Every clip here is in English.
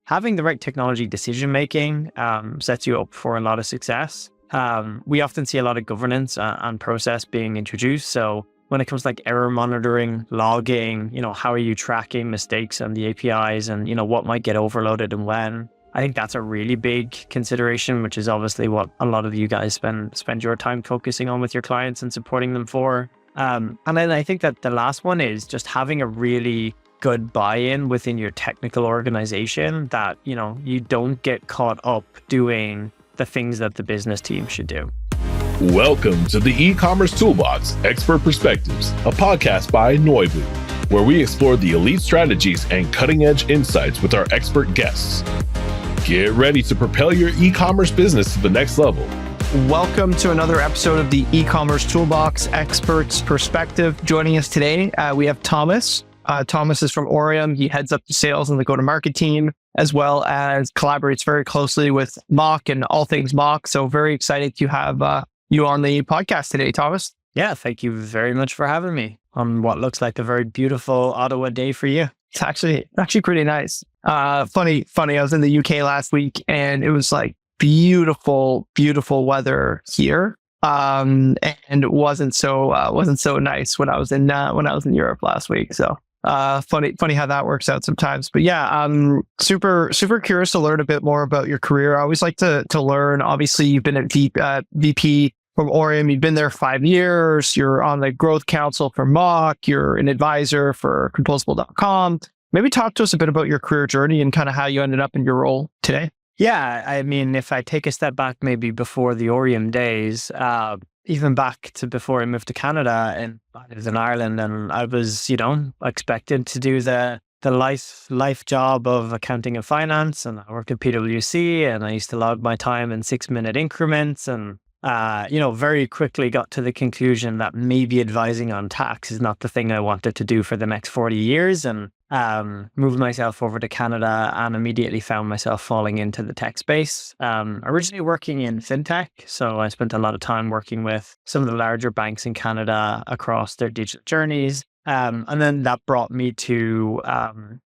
having the right technology decision-making sets you up for a lot of success. We often see a lot of governance and process being introduced. So when it comes to like error monitoring, logging, how are you tracking mistakes on the APIs and, what might get overloaded and when? I think that's a really big consideration, which is obviously what a lot of you guys spend your time focusing on with your clients and supporting them for. And then I think that the last one is just having a really good buy-in within your technical organization that, you don't get caught up doing the things that the business team should do. Welcome to the Ecommerce Toolbox Expert Perspectives, a podcast by Noibu, where we explore the elite strategies and cutting-edge insights with our expert guests. Get ready to propel your e-commerce business to the next level. Welcome to another episode of the Ecommerce Toolbox Experts Perspective. Joining us today, we have Thomas. Thomas is from Orium. He heads up the sales and the go-to-market team, as well as collaborates very closely with MACH and all things MACH. So very excited to have you on the podcast today, Thomas. Yeah, thank you very much for having me on what looks like a very beautiful Ottawa day for you. It's actually pretty nice. Funny. I was in the UK last week and it was like beautiful weather here. And it wasn't so nice when I was in Europe last week. So funny how that works out sometimes. But yeah, I'm super curious to learn a bit more about your career. I always like to learn. Obviously, you've been at VP from Orium. You've been there 5 years. You're on the growth council for MACH. You're an advisor for Composable.com. Maybe talk to us a bit about your career journey and kind of how you ended up in your role today. Yeah, I mean, if I take a step back, maybe before the Orium days, even back to before I moved to Canada, and I lived in Ireland, and I was, expected to do the life job of accounting and finance, and I worked at PwC, and I used to log my time in 6-minute increments, and very quickly got to the conclusion that maybe advising on tax is not the thing I wanted to do for the next 40 years, and moved myself over to Canada and immediately found myself falling into the tech space. Originally working in fintech, so I spent a lot of time working with some of the larger banks in Canada across their digital journeys. And then that brought me to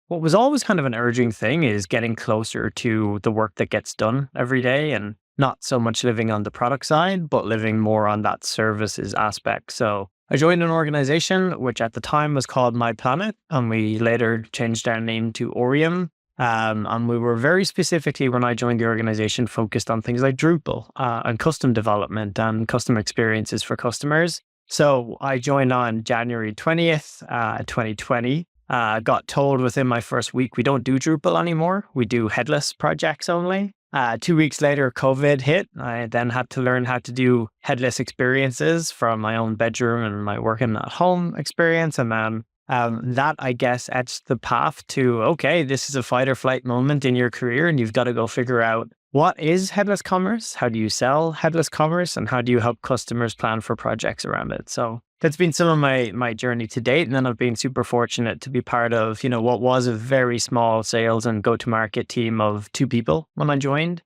what was always kind of an urging thing, is getting closer to the work that gets done every day, and not so much living on the product side, but living more on that services aspect. So I joined an organization which at the time was called My Planet, and we later changed our name to Orium. And we were very specifically, when I joined the organization, focused on things like Drupal and custom development and custom experiences for customers. So I joined on January 20th, 2020. Got told within my first week, we don't do Drupal anymore. We do Headless projects only. 2 weeks later, COVID hit. I then had to learn how to do headless experiences from my own bedroom and my working at home experience. And then that, I guess, etched the path to, okay, this is a fight or flight moment in your career, and you've got to go figure out what is headless commerce, how do you sell headless commerce, and how do you help customers plan for projects around it. So that's been some of my journey to date. And then I've been super fortunate to be part of, what was a very small sales and go-to-market team of 2 people when I joined,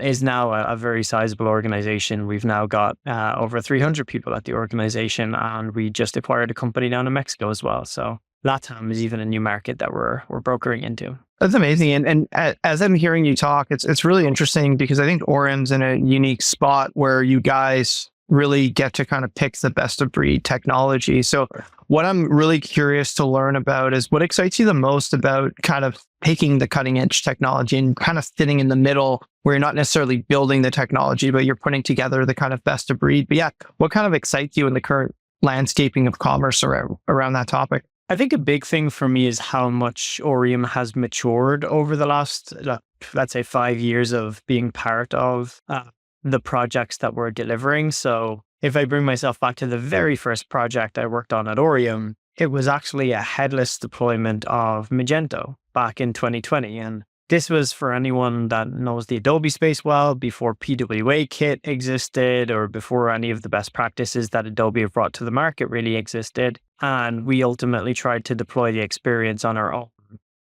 is now a very sizable organization. We've now got over 300 people at the organization, and we just acquired a company down in Mexico as well. So LATAM is even a new market that we're brokering into. That's amazing. And as I'm hearing you talk, it's really interesting because I think Orium's in a unique spot where you guys really get to kind of pick the best of breed technology. So what I'm really curious to learn about is what excites you the most about kind of taking the cutting edge technology and kind of sitting in the middle where you're not necessarily building the technology, but you're putting together the kind of best of breed. But yeah, what kind of excites you in the current landscaping of commerce around that topic? I think a big thing for me is how much Orium has matured over the last, let's say, 5 years of being part of the projects that we're delivering. So if I bring myself back to the very first project I worked on at Orium, it was actually a headless deployment of Magento back in 2020. And this was, for anyone that knows the Adobe space well, before PWA Kit existed or before any of the best practices that Adobe have brought to the market really existed. And we ultimately tried to deploy the experience on our own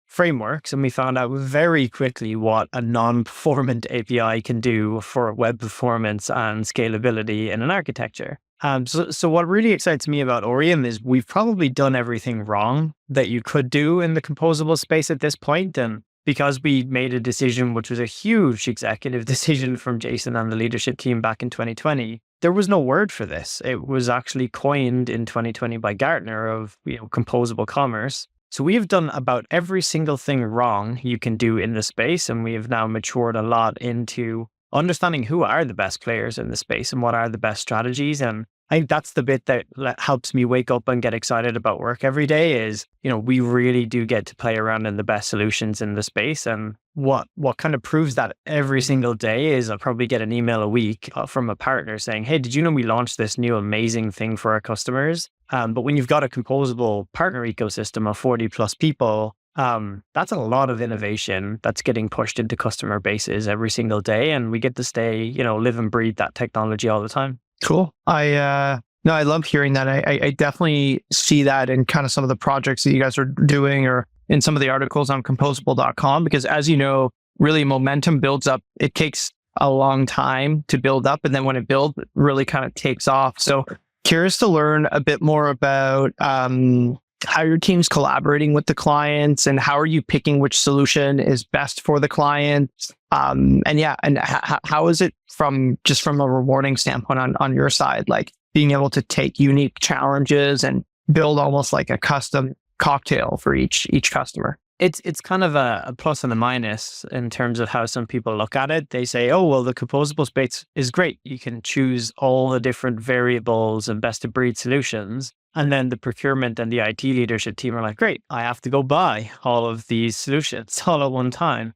frameworks, and we found out very quickly what a non-performant API can do for web performance and scalability in an architecture. So what really excites me about Orium is we've probably done everything wrong that you could do in the composable space at this point. And because we made a decision, which was a huge executive decision from Jason and the leadership team back in 2020, there was no word for this. It was actually coined in 2020 by Gartner of, composable commerce. So we have done about every single thing wrong you can do in the space. And we have now matured a lot into understanding who are the best players in the space and what are the best strategies. And I think that's the bit that helps me wake up and get excited about work every day is, we really do get to play around in the best solutions in the space. And what kind of proves that every single day is I'll probably get an email a week from a partner saying, hey, did you know we launched this new amazing thing for our customers? But when you've got a composable partner ecosystem of 40 plus people, that's a lot of innovation that's getting pushed into customer bases every single day. And we get to stay, live and breathe that technology all the time. Cool. I love hearing that. I definitely see that in kind of some of the projects that you guys are doing or in some of the articles on composable.com, because as you know, really momentum builds up. It takes a long time to build up. And then when it builds, it really kind of takes off. So curious to learn a bit more about how your team's collaborating with the clients and how are you picking which solution is best for the client? How is it from a rewarding standpoint on your side, like being able to take unique challenges and build almost like a custom cocktail for each customer? It's kind of a plus and a minus in terms of how some people look at it. They say, oh, well, the composable space is great. You can choose all the different variables and best of breed solutions. And then the procurement and the IT leadership team are like, great, I have to go buy all of these solutions all at one time.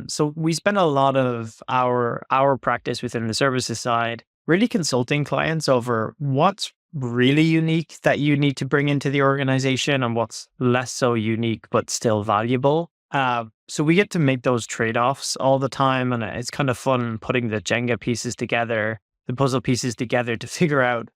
So we spend a lot of our practice within the services side really consulting clients over what's really unique that you need to bring into the organization and what's less so unique but still valuable. So we get to make those trade-offs all the time, and it's kind of fun putting the Jenga pieces together, the puzzle pieces together to figure out,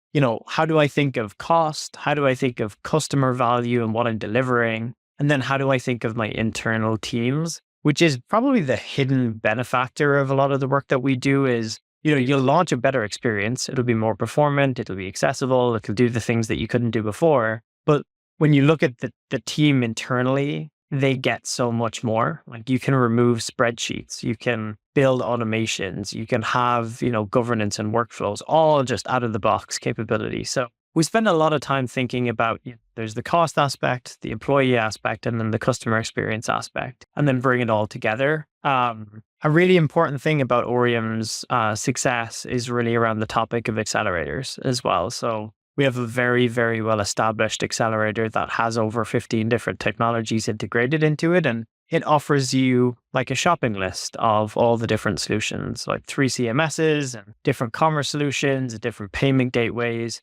how do I think of cost? How do I think of customer value and what I'm delivering? And then how do I think of my internal teams, which is probably the hidden benefactor of a lot of the work that we do is, you'll launch a better experience. It'll be more performant. It'll be accessible. It'll do the things that you couldn't do before. But when you look at the team internally, they get so much more. Like you can remove spreadsheets, you can build automations, you can have, governance and workflows, all just out of the box capability. So we spend a lot of time thinking about, there's the cost aspect, the employee aspect, and then the customer experience aspect, and then bring it all together. A really important thing about Orium's success is really around the topic of accelerators as well. So we have a very, very well-established accelerator that has over 15 different technologies integrated into it. And it offers you like a shopping list of all the different solutions, like 3 CMSs and different commerce solutions, different payment gateways,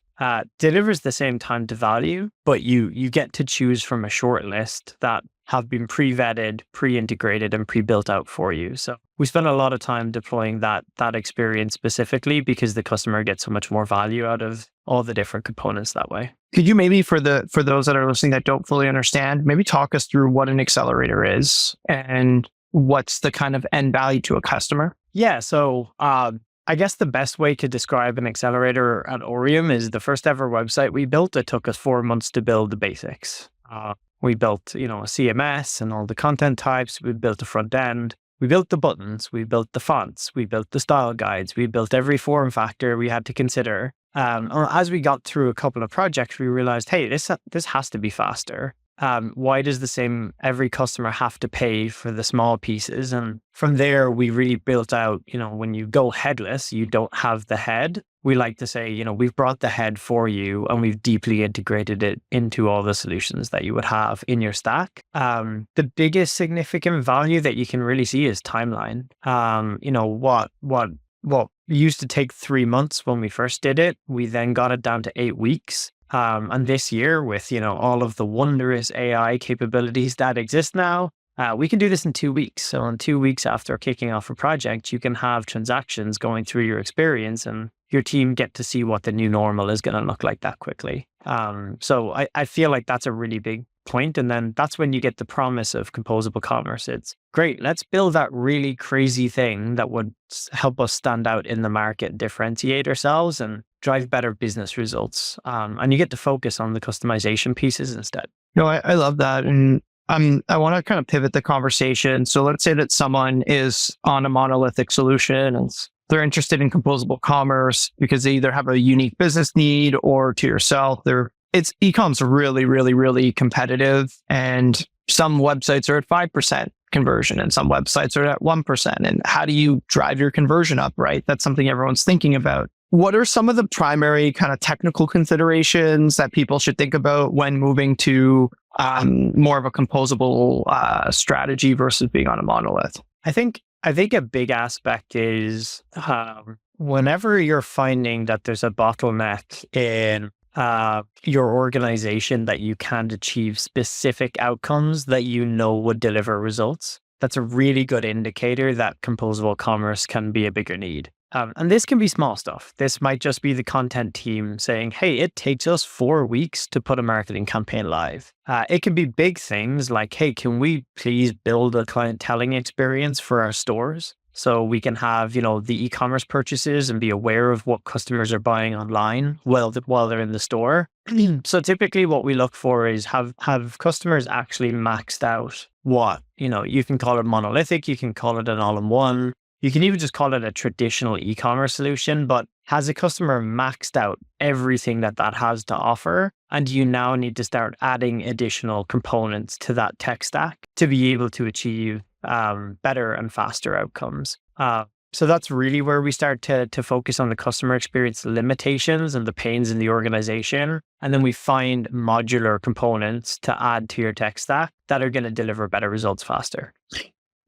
delivers the same time to value, but you get to choose from a short list that have been pre-vetted, pre-integrated, and pre-built out for you. So we spend a lot of time deploying that experience specifically because the customer gets so much more value out of all the different components that way. Could you maybe, for those that are listening that don't fully understand, maybe talk us through what an accelerator is and what's the kind of end value to a customer? Yeah, so I guess the best way to describe an accelerator at Orium is the first ever website we built. It took us 4 months to build the basics. We built, a CMS and all the content types. We built the front end. We built the buttons. We built the fonts. We built the style guides. We built every form factor we had to consider. As we got through a couple of projects, we realized, hey, this has to be faster. Why does every customer have to pay for the small pieces? And from there, we really built out, when you go headless, you don't have the head. We like to say, we've brought the head for you and we've deeply integrated it into all the solutions that you would have in your stack. The biggest significant value that you can really see is timeline. What used to take 3 months when we first did it, we then got it down to 8 weeks. And this year with, all of the wondrous AI capabilities that exist now, we can do this in 2 weeks. So in 2 weeks after kicking off a project, you can have transactions going through your experience and your team get to see what the new normal is going to look like that quickly. So I feel like that's a really big point. And then that's when you get the promise of composable commerce. It's great. Let's build that really crazy thing that would help us stand out in the market, differentiate ourselves and drive better business results. And you get to focus on the customization pieces instead. No, I love that. And I want to kind of pivot the conversation. So let's say that someone is on a monolithic solution and they're interested in composable commerce because they either have a unique business need or to yourself, it's e-com's really, really, really competitive. And some websites are at 5% conversion and some websites are at 1%. And how do you drive your conversion up, right? That's something everyone's thinking about. What are some of the primary kind of technical considerations that people should think about when moving to more of a composable strategy versus being on a monolith? I think a big aspect is whenever you're finding that there's a bottleneck in your organization that you can't achieve specific outcomes that you know would deliver results, that's a really good indicator that composable commerce can be a bigger need. And this can be small stuff. This might just be the content team saying, hey, it takes us 4 weeks to put a marketing campaign live. It can be big things like, hey, can we please build a clienteling experience for our stores so we can have, the e-commerce purchases and be aware of what customers are buying online while they're in the store. So typically what we look for is have customers actually maxed out what, you can call it monolithic, you can call it an all-in-one. You can even just call it a traditional e-commerce solution, but has a customer maxed out everything that has to offer? And you now need to start adding additional components to that tech stack to be able to achieve better and faster outcomes. So that's really where we start to focus on the customer experience limitations and the pains in the organization. And then we find modular components to add to your tech stack that are going to deliver better results faster.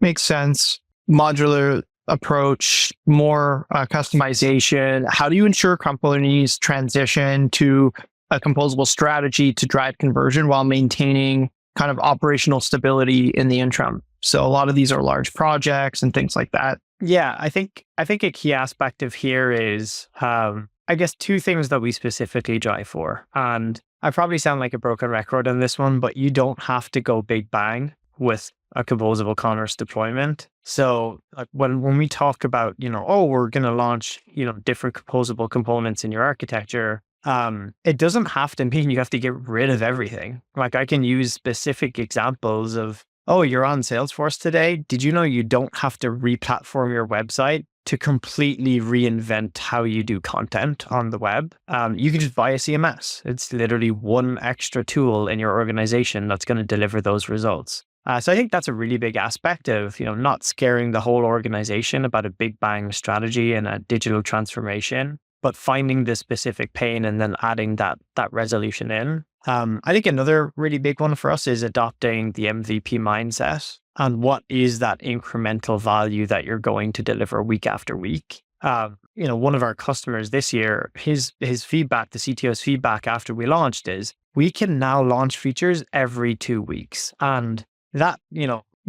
Makes sense. Modular approach, more customization. How do you ensure companies transition to a composable strategy to drive conversion while maintaining kind of operational stability in the interim? So a lot of these are large projects and things like that. Yeah, I think a key aspect of here is, I guess, two things that we specifically drive for. And I probably sound like a broken record on this one, but you don't have to go big bang with a composable commerce deployment. So like when we talk about, we're going to launch, different composable components in your architecture, it doesn't have to mean you have to get rid of everything. Like I can use specific examples of, you're on Salesforce today. Did you know you don't have to re-platform your website to completely reinvent how you do content on the web? You can just buy a CMS. It's literally one extra tool in your organization that's going to deliver those results. So I think that's a really big aspect of, not scaring the whole organization about a big bang strategy and a digital transformation, but finding the specific pain and then adding that resolution in. I think another really big one for us is adopting the MVP mindset and what is that incremental value that you're going to deliver week after week. One of our customers this year, his feedback, the CTO's feedback after we launched is we can now launch features every 2 weeks. And that,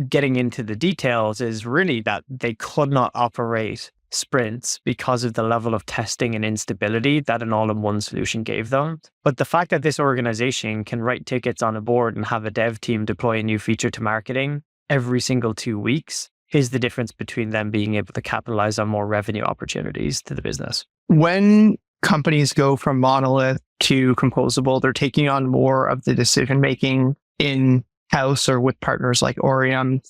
getting into the details is really that they could not operate sprints because of the level of testing and instability that an all-in-one solution gave them. But the fact that this organization can write tickets on a board and have a dev team deploy a new feature to marketing every single 2 weeks is the difference between them being able to capitalize on more revenue opportunities to the business. When companies go from monolith to composable, they're taking on more of the decision-making in-house or with partners like Orium.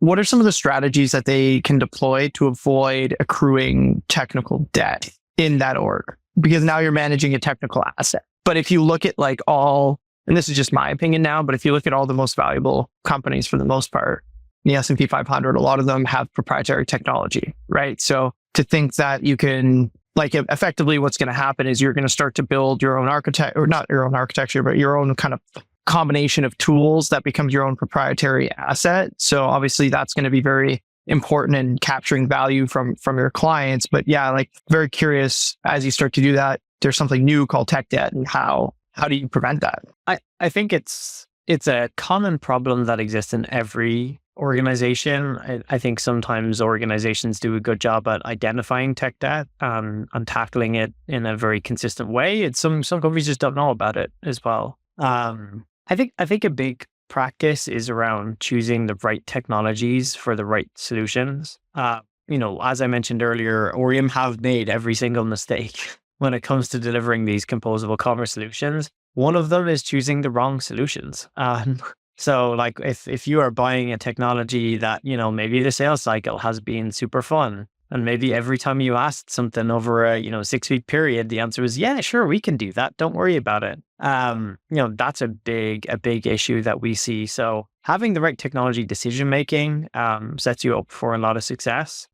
What are some of the strategies that they can deploy to avoid accruing technical debt in that org? Because now you're managing a technical asset. But if you look at and this is just my opinion now, but if you look at all the most valuable companies for the most part, the S&P 500, a lot of them have proprietary technology, right? So to think that you can, effectively what's going to happen is you're going to start to build your own not your own architecture, but your own kind of combination of tools that becomes your own proprietary asset. So obviously that's going to be very important in capturing value from your clients. But yeah, very curious as you start to do that, there's something new called tech debt, and how do you prevent that? I think it's a common problem that exists in every organization. I think sometimes organizations do a good job at identifying tech debt and tackling it in a very consistent way. Some companies just don't know about it as well. I think a big practice is around choosing the right technologies for the right solutions. As I mentioned earlier, Orium have made every single mistake when it comes to delivering these composable commerce solutions. One of them is choosing the wrong solutions. So like if you are buying a technology that, maybe the sales cycle has been super fun, and maybe every time you asked something over a, 6-week period, the answer was, yeah, sure, we can do that. Don't worry about it. That's a big issue that we see. So having the right technology decision-making sets you up for a lot of success.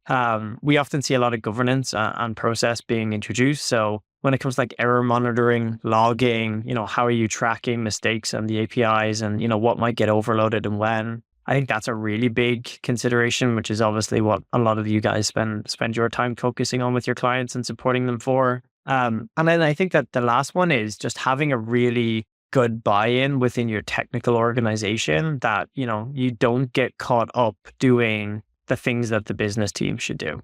We often see a lot of governance and process being introduced. So when it comes to like error monitoring, logging, how are you tracking mistakes on the APIs and, what might get overloaded and when? I think that's a really big consideration, which is obviously what a lot of you guys spend your time focusing on with your clients and supporting them for. And then I think that the last one is just having a really good buy-in within your technical organization that, you don't get caught up doing the things that the business team should do.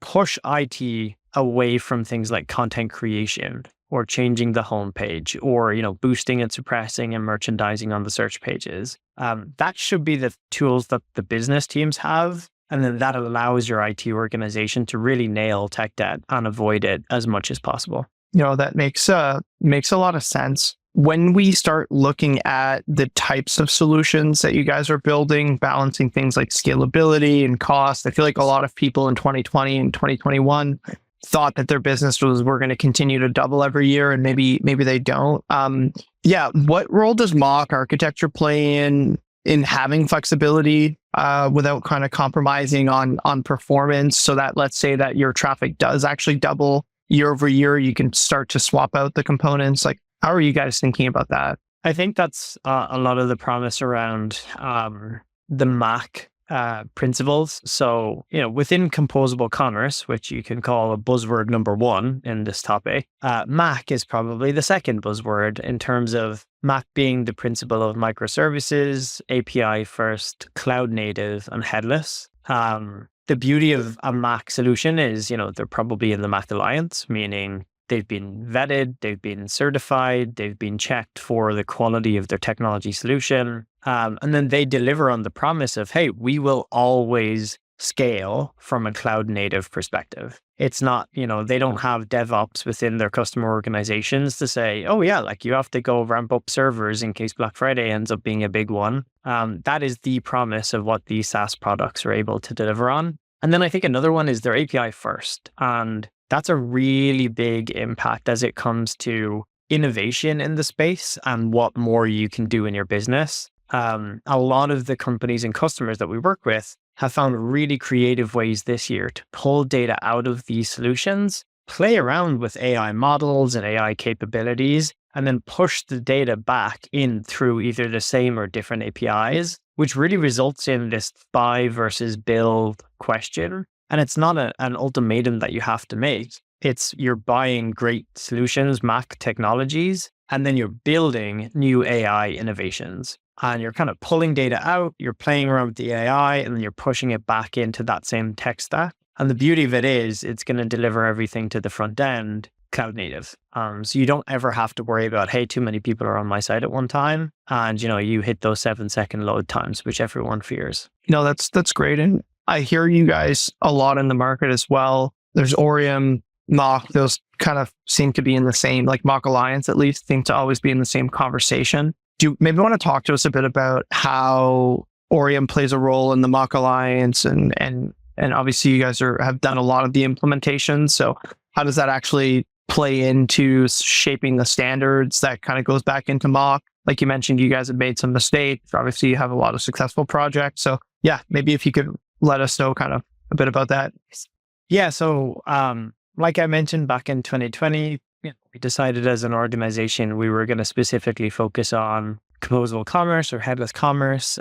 Push IT away from things like content creation or changing the homepage or, boosting and suppressing and merchandising on the search pages. That should be the tools that the business teams have. And then that allows your IT organization to really nail tech debt and avoid it as much as possible. That makes a lot of sense. When we start looking at the types of solutions that you guys are building, balancing things like scalability and cost, I feel like a lot of people in 2020 and 2021 thought that their business were going to continue to double every year, and maybe they don't. What role does MACH architecture play in having flexibility without kind of compromising on performance, so that let's say that your traffic does actually double year over year, you can start to swap out the components? Like, how are you guys thinking about that? I think that's a lot of the promise around the MACH principles. So, within composable commerce, which you can call a buzzword number one in this topic, MACH is probably the second buzzword in terms of MACH being the principle of microservices, API first, cloud native, and headless. The beauty of a MACH solution is, they're probably in the MACH Alliance, meaning they've been vetted, they've been certified, they've been checked for the quality of their technology solution. And then they deliver on the promise of, hey, we will always scale from a cloud native perspective. It's not, they don't have DevOps within their customer organizations to say, oh yeah, like you have to go ramp up servers in case Black Friday ends up being a big one. That is the promise of what these SaaS products are able to deliver on. And then I think another one is their API first. And that's a really big impact as it comes to innovation in the space and what more you can do in your business. A lot of the companies and customers that we work with have found really creative ways this year to pull data out of these solutions, play around with AI models and AI capabilities, and then push the data back in through either the same or different APIs, which really results in this buy versus build question. And it's not an ultimatum that you have to make. It's you're buying great solutions, MACH technologies, and then you're building new AI innovations. And you're kind of pulling data out, you're playing around with the AI, and then you're pushing it back into that same tech stack. And the beauty of it is it's going to deliver everything to the front end cloud native. So you don't ever have to worry about, hey, too many people are on my site at one time. And, you hit those 7-second load times, which everyone fears. That's great. And I hear you guys a lot in the market as well. There's Orium, MACH, those kind of seem to be in the same, like MACH Alliance at least, seem to always be in the same conversation. Do you maybe want to talk to us a bit about how Orium plays a role in the MACH Alliance, and obviously you guys have done a lot of the implementations. So how does that actually play into shaping the standards that kind of goes back into MACH? Like you mentioned, you guys have made some mistakes. Obviously, you have a lot of successful projects. So yeah, maybe if you could let us know kind of a bit about that. Yeah. So like I mentioned back in 2020, we decided as an organization we were going to specifically focus on composable commerce or headless commerce.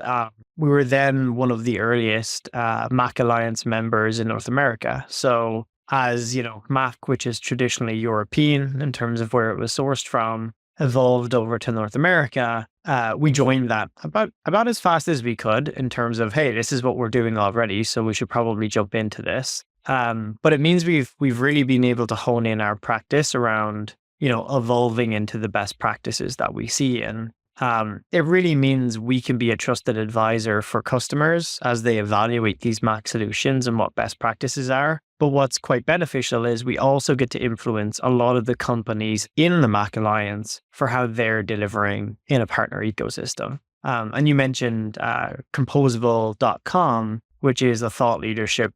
We were then one of the earliest MACH Alliance members in North America. So as MACH, which is traditionally European in terms of where it was sourced from, evolved over to North America, we joined that about as fast as we could in terms of, hey, this is what we're doing already, so we should probably jump into this. But it means we've really been able to hone in our practice around, evolving into the best practices that we see. And it really means we can be a trusted advisor for customers as they evaluate these MACH solutions and what best practices are. But what's quite beneficial is we also get to influence a lot of the companies in the MACH Alliance for how they're delivering in a partner ecosystem. And you mentioned Composable.com, which is a thought leadership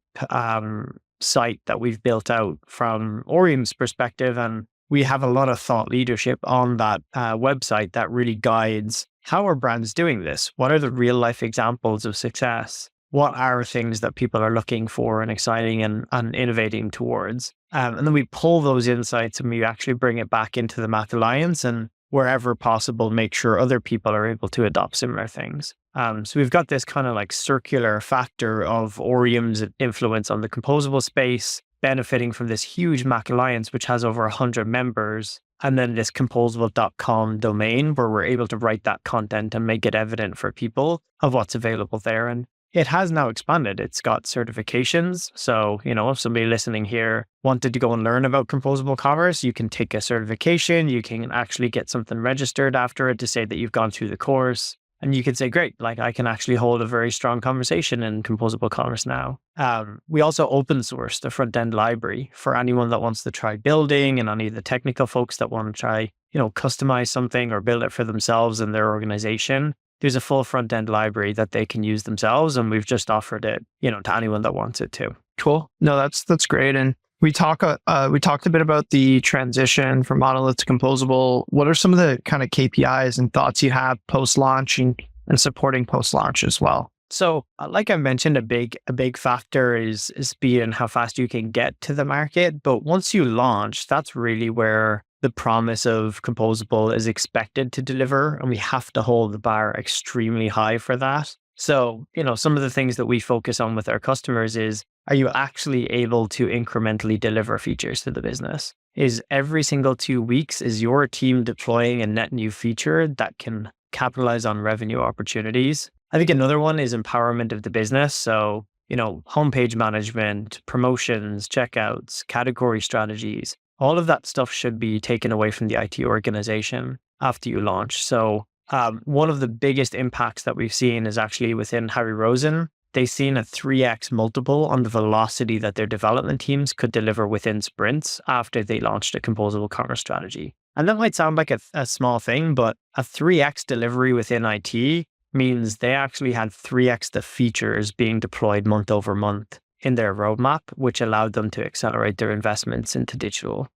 site that we've built out from Orium's perspective. And we have a lot of thought leadership on that website that really guides how are brands doing this? What are the real life examples of success? What are things that people are looking for and exciting and innovating towards? And then we pull those insights and we actually bring it back into the MACH Alliance and wherever possible, make sure other people are able to adopt similar things. So we've got this kind of like circular factor of Orium's influence on the composable space, benefiting from this huge MACH Alliance, which has over 100 members, and then this composable.com domain where we're able to write that content and make it evident for people of what's available there. And it has now expanded. It's got certifications. So, if somebody listening here wanted to go and learn about composable commerce, you can take a certification. You can actually get something registered after it to say that you've gone through the course. And you can say, great, I can actually hold a very strong conversation in composable commerce now. We also open source the front end library for anyone that wants to try building and any of the technical folks that want to try, customize something or build it for themselves in their organization. There's a full front end library that they can use themselves. And we've just offered it, to anyone that wants it too. Cool. No, that's great. And we talked a bit about the transition from monolith to composable. What are some of the kind of KPIs and thoughts you have post-launch and supporting post-launch as well? So like I mentioned, a big factor is speed and how fast you can get to the market. But once you launch, that's really where the promise of composable is expected to deliver. And we have to hold the bar extremely high for that. So, some of the things that we focus on with our customers is, are you actually able to incrementally deliver features to the business? Is every single 2 weeks, is your team deploying a net new feature that can capitalize on revenue opportunities? I think another one is empowerment of the business. So, homepage management, promotions, checkouts, category strategies, all of that stuff should be taken away from the IT organization after you launch. So one of the biggest impacts that we've seen is actually within Harry Rosen. They've seen a 3x multiple on the velocity that their development teams could deliver within sprints after they launched a composable commerce strategy. And that might sound like a small thing, but a 3x delivery within IT means they actually had 3x the features being deployed month over month in their roadmap, which allowed them to accelerate their investments into digital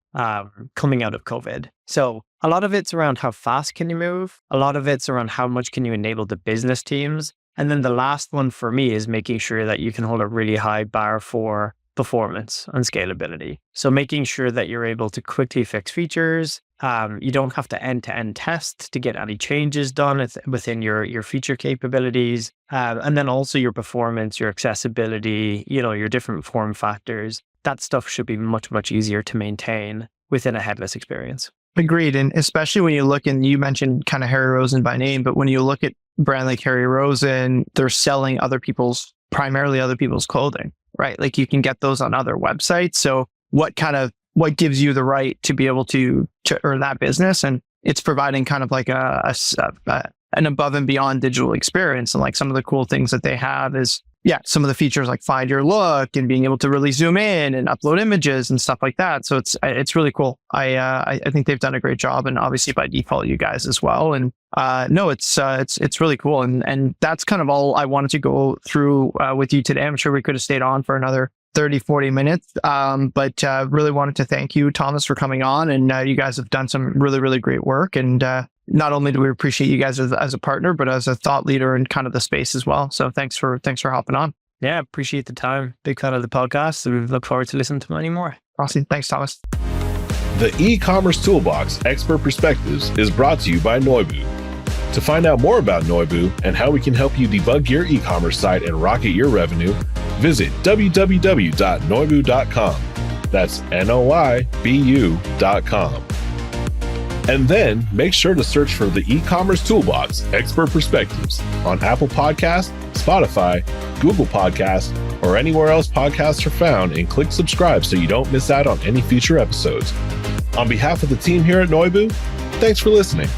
coming out of COVID. So a lot of it's around how fast can you move? A lot of it's around how much can you enable the business teams? And then the last one for me is making sure that you can hold a really high bar for performance and scalability. So making sure that you're able to quickly fix features. You don't have to end-to-end test to get any changes done within your feature capabilities. And then also your performance, your accessibility, your different form factors. That stuff should be much, much easier to maintain within a headless experience. Agreed. And especially when you look, and you mentioned kind of Harry Rosen by name, but when you look at a brand like Harry Rosen, they're selling primarily other people's clothing, right? Like you can get those on other websites. So what gives you the right to be able to earn that business? And it's providing kind of like an above and beyond digital experience. And like some of the cool things that they have is, some of the features like find your look and being able to really zoom in and upload images and stuff like that. So it's really cool. I think they've done a great job, and obviously by default, you guys as well. And it's really cool. And that's kind of all I wanted to go through with you today. I'm sure we could have stayed on for another 30, 40 minutes. But really wanted to thank you, Thomas, for coming on. And you guys have done some really, really great work. And not only do we appreciate you guys as a partner, but as a thought leader in kind of the space as well. So thanks for hopping on. Yeah, appreciate the time. Big fan of the podcast. And we look forward to listening to many more. Awesome. Thanks, Thomas. The Ecommerce Toolbox Expert Perspectives is brought to you by Noibu. To find out more about Noibu and how we can help you debug your e-commerce site and rocket your revenue, visit www.noibu.com. That's Noibu.com. And then make sure to search for the Ecommerce Toolbox Expert Perspectives on Apple Podcasts, Spotify, Google Podcasts, or anywhere else podcasts are found, and click subscribe so you don't miss out on any future episodes. On behalf of the team here at Noibu, thanks for listening.